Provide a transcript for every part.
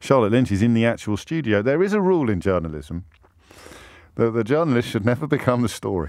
Charlotte Lynch is in the actual studio. There is a rule in journalism that the journalist should never become the story.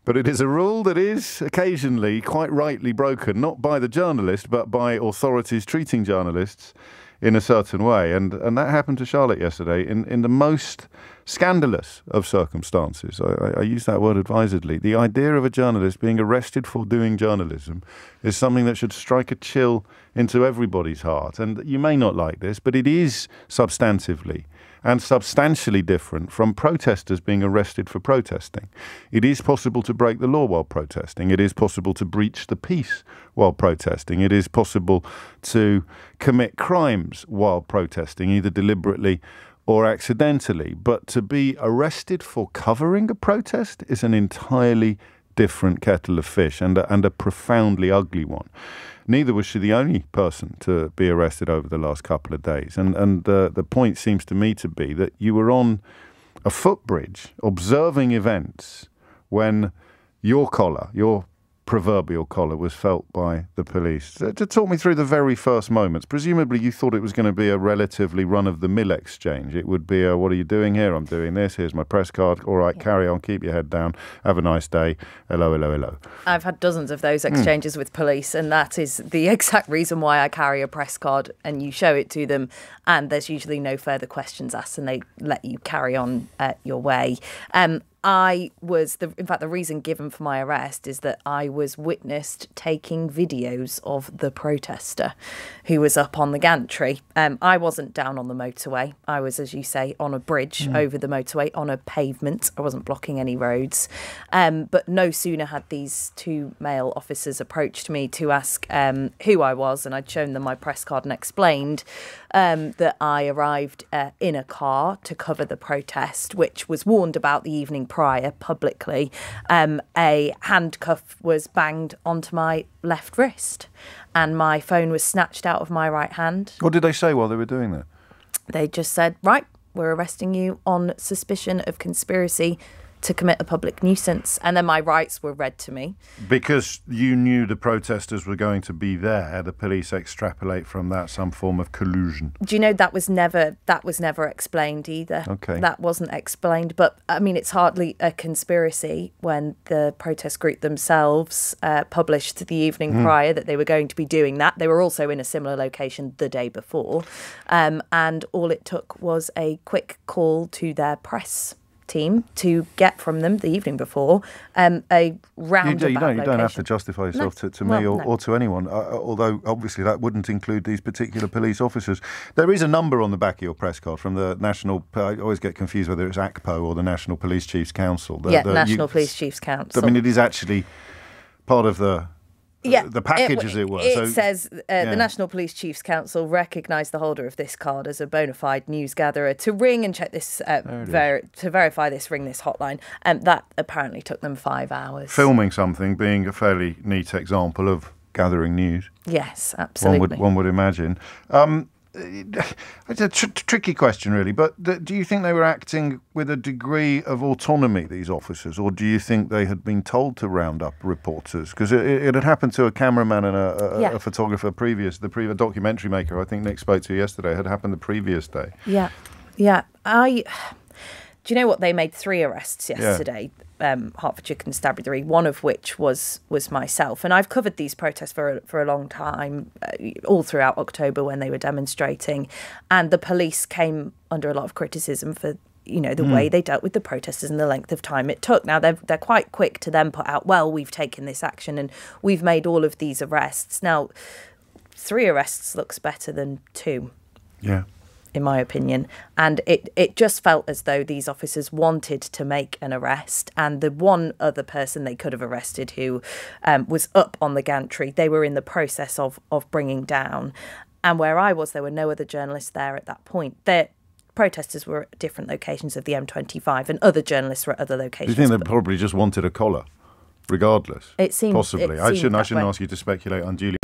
But it is a rule that is occasionally quite rightly broken, not by the journalist, but by authorities treating journalists in a certain way. And that happened to Charlotte yesterday in the most scandalous of circumstances. I use that word advisedly. The idea of a journalist being arrested for doing journalism is something that should strike a chill into everybody's heart. And you may not like this, but it is substantively and substantially different from protesters being arrested for protesting. It is possible to break the law while protesting. It is possible to breach the peace while protesting. It is possible to commit crimes while protesting, either deliberately or accidentally. But to be arrested for covering a protest is an entirely different kettle of fish, and a profoundly ugly one. Neither was she the only person to be arrested over the last couple of days. And the point seems to me to be that you were on a footbridge observing events when your collar, your proverbial collar, was felt by the police. To talk me through the very first moments. Presumably you thought it was going to be a relatively run-of-the-mill exchange. It would be what are you doing here? I'm doing this. Here's my press card. All right, carry on. Keep your head down. Have a nice day. Hello, hello, hello. I've had dozens of those exchanges with police, and that is the exact reason why I carry a press card, and you show it to them, and there's usually no further questions asked, and they let you carry on your way. In fact, the reason given for my arrest is that I was witnessed taking videos of the protester who was up on the gantry. I wasn't down on the motorway. I was, as you say, on a bridge over the motorway, on a pavement. I wasn't blocking any roads. But no sooner had these two male officers approached me to ask who I was, and I'd shown them my press card and explained that I arrived in a car to cover the protest, which was warned about the evening prior publicly. A handcuff was banged onto my left wrist and my phone was snatched out of my right hand. What did they say while they were doing that? They just said, right, we're arresting you on suspicion of conspiracy to commit a public nuisance. And then my rights were read to me. Because you knew the protesters were going to be there, the police extrapolate from that some form of collusion. Do you know that was never explained either? Okay. That wasn't explained. But, I mean, it's hardly a conspiracy when the protest group themselves published the evening prior that they were going to be doing that. They were also in a similar location the day before. And all it took was a quick call to their press team to get from them the evening before a roundabout You don't have to justify yourself to me or to anyone, although obviously that wouldn't include these particular police officers. There is a number on the back of your press card from the National, I always get confused whether it's ACPO or the National Police Chiefs Council. National Police Chiefs Council. I mean, it is actually part of the package, as it were. It says the National Police Chiefs Council recognised the holder of this card as a bona fide news gatherer to ring and check this, to verify this, ring this hotline. That apparently took them 5 hours. Filming something being a fairly neat example of gathering news. Yes, absolutely. One would imagine. It's a tricky question, really, but do you think they were acting with a degree of autonomy, these officers, or do you think they had been told to round up reporters? Because it had happened to a cameraman and a photographer the documentary maker, I think Nick spoke to yesterday, had happened the previous day. Yeah. Do you know what? They made 3 arrests yesterday, Hertfordshire Constabulary, one of which was myself. And I've covered these protests for a long time, all throughout October when they were demonstrating. And the police came under a lot of criticism for, the way they dealt with the protesters and the length of time it took. Now, they're quite quick to then put out, well, we've taken this action and we've made all of these arrests. Now, 3 arrests looks better than 2. Yeah. In my opinion. And it just felt as though these officers wanted to make an arrest, and the one other person they could have arrested who was up on the gantry, they were in the process of bringing down. And where I was, there were no other journalists there at that point. The protesters were at different locations of the M25 and other journalists were at other locations. Do you think they probably just wanted a collar, regardless? It seemed possibly. It I seemed shouldn't ask you to speculate unduly